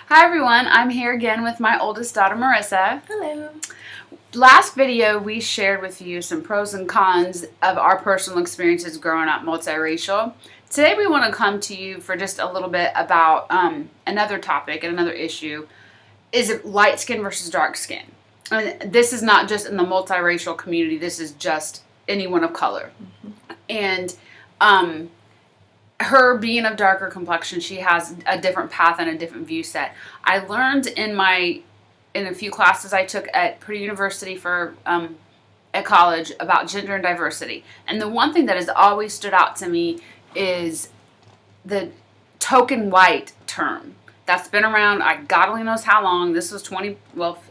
Hi everyone, I'm here again with my oldest daughter Marissa. Hello. Last video we shared with you some pros and cons of our personal experiences growing up multiracial. Today we want to come to you for just a little bit about another topic and another issue. Is it light skin versus dark skin? And this is not just in the multiracial community, this is just anyone of color. And her being of darker complexion, she has a different path and a different view set. I learned in a few classes I took at Purdue University at college about gender and diversity. And the one thing that has always stood out to me is the token white term. That's been around, God only knows how long. This was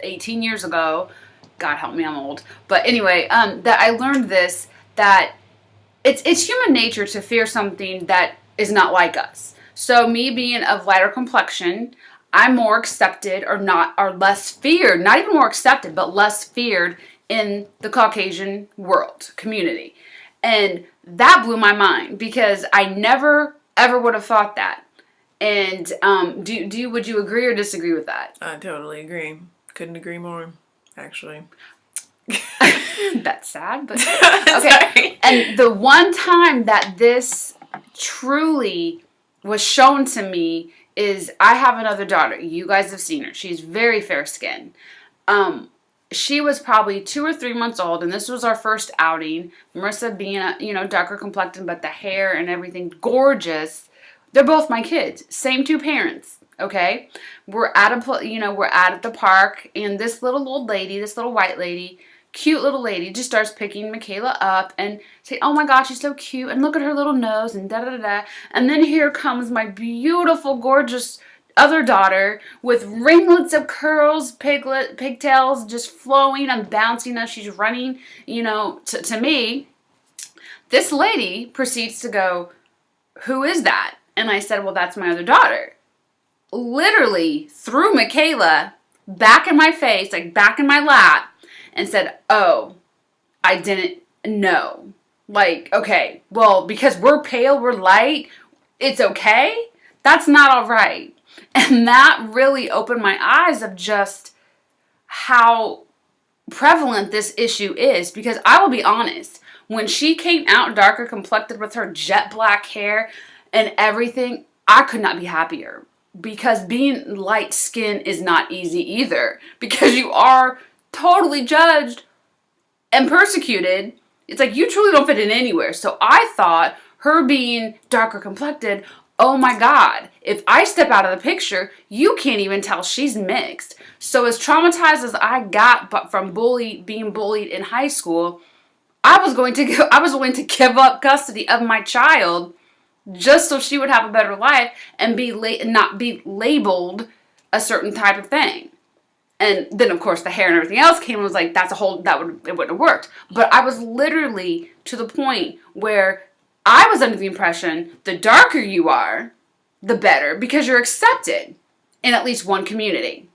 18 years ago. God help me, I'm old. But anyway, that I learned this, that it's human nature to fear something that is not like us. So me being of lighter complexion, I'm more accepted or less feared, not even more accepted, but less feared in the Caucasian world, community. And that blew my mind because I never ever would have thought that. And would you agree or disagree with that? I totally agree. Couldn't agree more, actually. That's sad, but okay. And the one time that this truly was shown to me is I have another daughter. You guys have seen her. She's very fair skinned. She was probably 2 or 3 months old, and this was our first outing. Marissa being darker complected, but the hair and everything gorgeous. They're both my kids, same two parents. Okay, we're at the park, and this little old lady, this little white lady, cute little lady, just starts picking Michaela up and say, "Oh my gosh, she's so cute, and look at her little nose," and da da da da. And then here comes my beautiful, gorgeous other daughter with ringlets of curls, pigtails just flowing and bouncing as she's running. To me, this lady proceeds to go, "Who is that?" And I said, "Well, that's my other daughter." Literally threw Michaela back in my face, like back in my lap, and said, "Oh, I didn't know." Like, okay, well, because we're pale, we're light, it's okay? That's not all right. And that really opened my eyes of just how prevalent this issue is. Because I will be honest, when she came out darker complected with her jet black hair and everything, I could not be happier. Because being light skinned is not easy either. Because you are totally judged and persecuted. It's like you truly don't fit in anywhere. So I thought her being darker complected, oh my God, if I step out of the picture, you can't even tell she's mixed. So as traumatized as I got from being bullied in high school, I was willing to give up custody of my child just so she would have a better life and not be labeled a certain type of thing. And then, of course, the hair and everything else came and was like, it wouldn't have worked. But I was literally to the point where I was under the impression the darker you are, the better, because you're accepted in at least one community.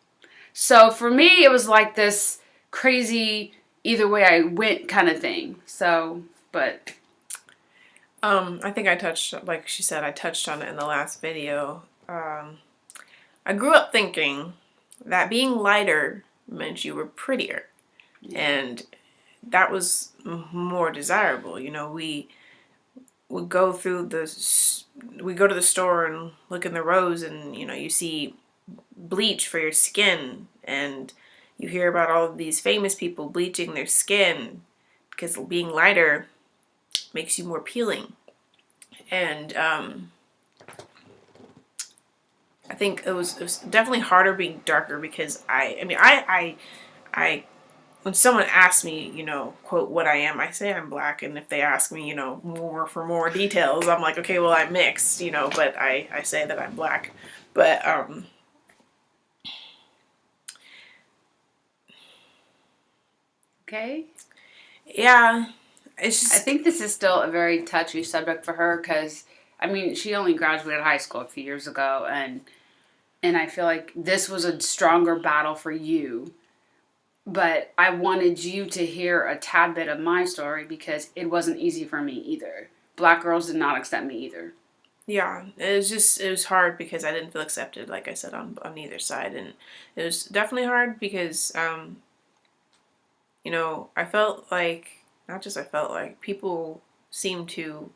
So for me, it was like this crazy either way I went kind of thing. I think like she said, I touched on it in the last video. I grew up thinking that being lighter meant you were prettier. Yeah. And that was more desirable. We would go to the store and look in the rows, and you see bleach for your skin, and you hear about all of these famous people bleaching their skin because being lighter makes you more appealing. And I think it was definitely harder being darker because I when someone asks me, quote, what I am, I say I'm black. And if they ask me, more details, I'm like, okay, well, I'm mixed, but I say that I'm black. But okay. Yeah. It's just, I think this is still a very touchy subject for her because, she only graduated high school a few years ago, and I feel like this was a stronger battle for you. But I wanted you to hear a tad bit of my story because it wasn't easy for me either. Black girls did not accept me either. Yeah, it was hard because I didn't feel accepted, like I said, on either side. And it was definitely hard because, I felt like, not just I felt like, people seemed to,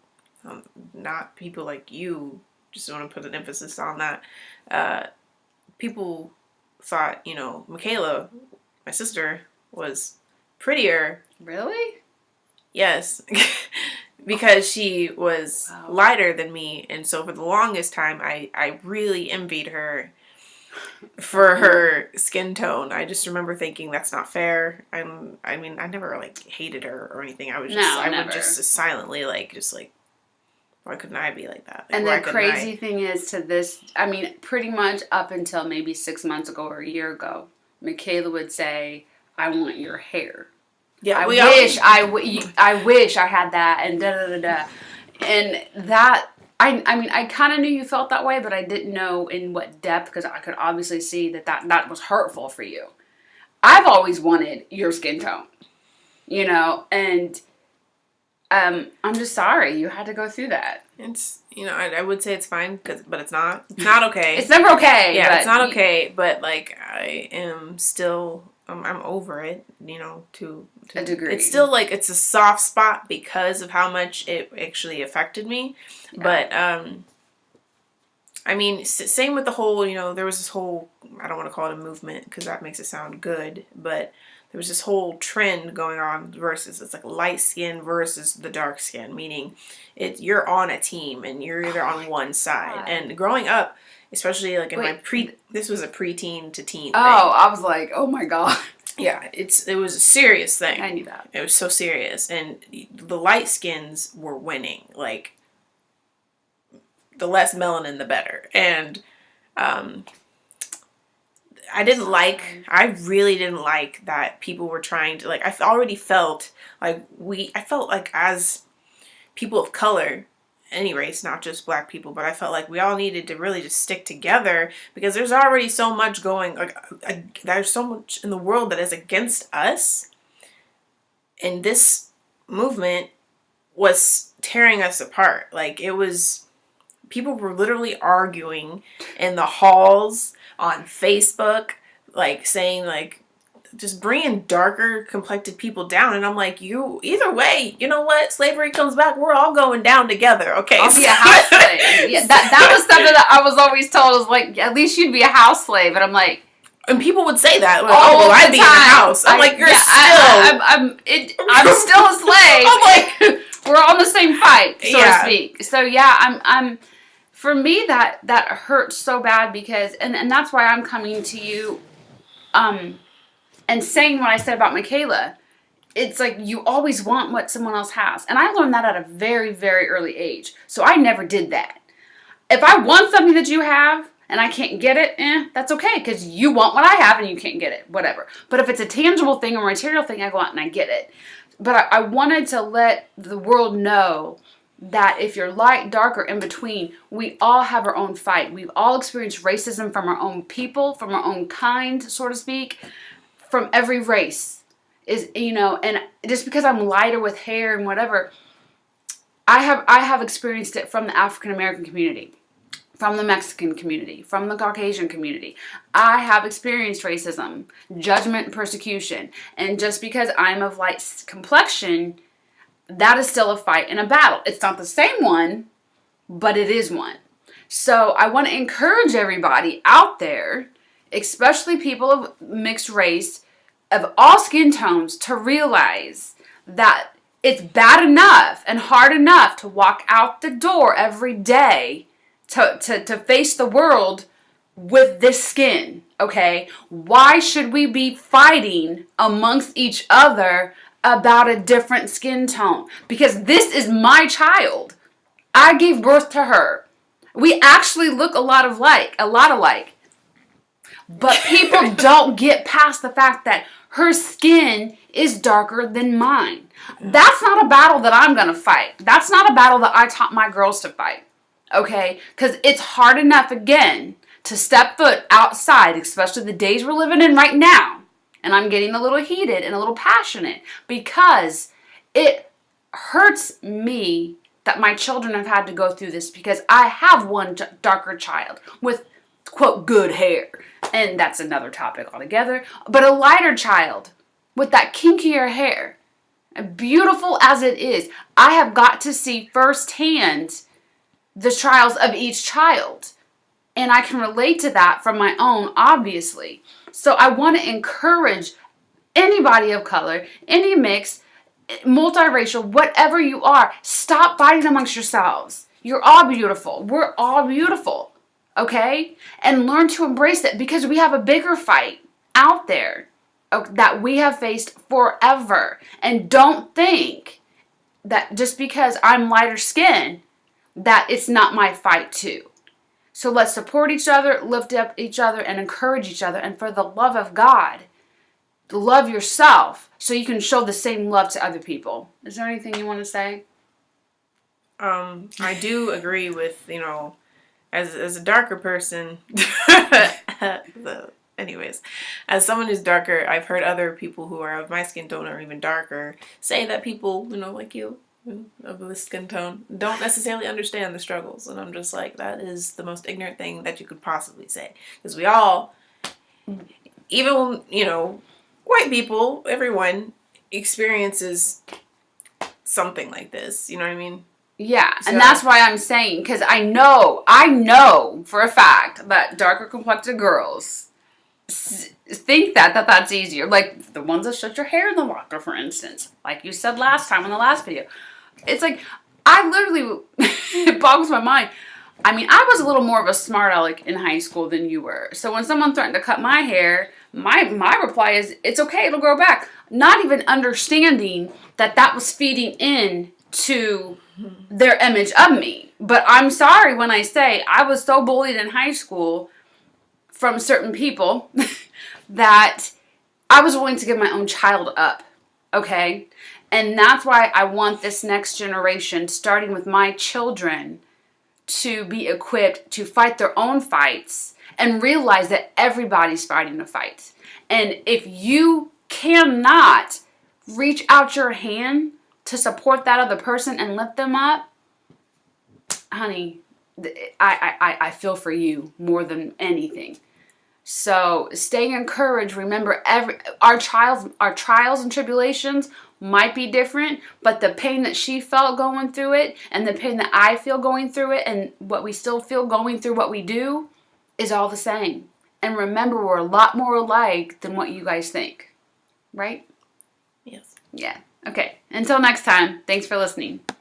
not people like you, just want to put an emphasis on that, uh, people thought, Michaela, my sister, was prettier. Really? Yes. Because she was Wow. lighter than me, and so for the longest time I really envied her for her skin tone. I just remember thinking that's not fair. I mean, I never like hated her or anything. I was just No, I never. would just silently like why couldn't I be like that? Like, And why the couldn't crazy thing is, to this, I mean, pretty much up until maybe 6 months ago or a year ago, Michaela would say, "I want your hair. Yeah, I wish I had that," and da da da da. And that, I mean, I kind of knew you felt that way, but I didn't know in what depth, because I could obviously see that was hurtful for you. I've always wanted your skin tone, and I'm just sorry you had to go through that. It's I would say it's fine, but it's not. It's not okay. It's never okay. Yeah, but it's not okay. But like I am still, I'm over it. To a degree. It's still like it's a soft spot because of how much it actually affected me. Yeah. But I mean, same with the whole. There was this whole. I don't want to call it a movement because that makes it sound good, but there was this whole trend going on versus it's like light skin versus the dark skin, meaning you're on a team and you're either on one side. God. And growing up, especially like in this was a preteen to teen thing. I was like, oh my God. Yeah, it was a serious thing. I knew that. It was so serious, and the light skins were winning. Like the less melanin, the better. And I really didn't like that people were trying to, like, I already felt like I felt like as people of color, any race, not just black people, but I felt like we all needed to really just stick together because there's already so much there's so much in the world that is against us. And this movement was tearing us apart. Like people were literally arguing in the halls on Facebook, like saying like, just bringing darker complected people down. And I'm like, either way, you know what? Slavery comes back, we're all going down together, okay? I'll be a house slave. Yeah, that was something that I was always told, was like, at least you'd be a house slave. And I'm like, and people would say that, like, I'd be in the house. I'm like, I'm still a slave. I'm like, we're on the same fight, so to speak. So yeah, I'm for me that hurts so bad because, and that's why I'm coming to you, and saying what I said about Michaela. It's like you always want what someone else has. And I learned that at a very, very early age. So I never did that. If I want something that you have and I can't get it, that's okay, because you want what I have and you can't get it, whatever. But if it's a tangible thing or material thing, I go out and I get it. But I wanted to let the world know that if you're light, dark, or in between, we all have our own fight. We've all experienced racism from our own people, from our own kind, so to speak, from every race. And just because I'm lighter with hair and whatever, I have experienced it from the African American community, from the Mexican community, from the Caucasian community. I have experienced racism, judgment, and persecution. And just because I'm of light complexion, that is still a fight and a battle. It's not the same one, but it is one. So I want to encourage everybody out there, especially people of mixed race, of all skin tones, to realize that it's bad enough and hard enough to walk out the door every day to face the world with this skin, okay? Why should we be fighting amongst each other about a different skin tone? Because this is my child. I gave birth to her. We actually look a lot alike. But people don't get past the fact that her skin is darker than mine. That's not a battle that I'm going to fight. That's not a battle that I taught my girls to fight. Okay? Because it's hard enough, again, to step foot outside, especially the days we're living in right now. And I'm getting a little heated and a little passionate because it hurts me that my children have had to go through this, because I have one darker child with, quote, good hair. And that's another topic altogether. But a lighter child with that kinkier hair, beautiful as it is, I have got to see firsthand the trials of each child. And I can relate to that from my own, obviously. So I want to encourage anybody of color, any mix, multiracial, whatever you are, stop fighting amongst yourselves. You're all beautiful. We're all beautiful. Okay? And learn to embrace it, because we have a bigger fight out there that we have faced forever. And don't think that just because I'm lighter skinned that it's not my fight too. So let's support each other, lift up each other, and encourage each other. And for the love of God, love yourself so you can show the same love to other people. Is there anything you want to say? I do agree with, as a darker person, anyways, as someone who's darker, I've heard other people who are of my skin tone or even darker say that people, like you, of the skin tone, don't necessarily understand the struggles. And I'm just like, that is the most ignorant thing that you could possibly say. Because we all, even, white people, everyone experiences something like this. You know what I mean? Yeah, and that's why I'm saying, because I know for a fact that darker complected girls think that that's easier. Like the ones that shut your hair in the locker, for instance. Like you said last time in the last video. It's like, I literally, it boggles my mind. I mean, I was a little more of a smart aleck in high school than you were. So when someone threatened to cut my hair, my reply is, it's okay, it'll grow back. Not even understanding that was feeding in to their image of me. But I'm sorry when I say I was so bullied in high school from certain people that I was willing to give my own child up. Okay? And that's why I want this next generation, starting with my children, to be equipped to fight their own fights and realize that everybody's fighting a fight. And if you cannot reach out your hand to support that other person and lift them up, honey, I feel for you more than anything. So stay encouraged. Remember, our trials and tribulations might be different, but the pain that she felt going through it and the pain that I feel going through it and what we still feel going through what we do is all the same. And remember, we're a lot more alike than what you guys think. Right? Yes. Yeah. Okay. Until next time, thanks for listening.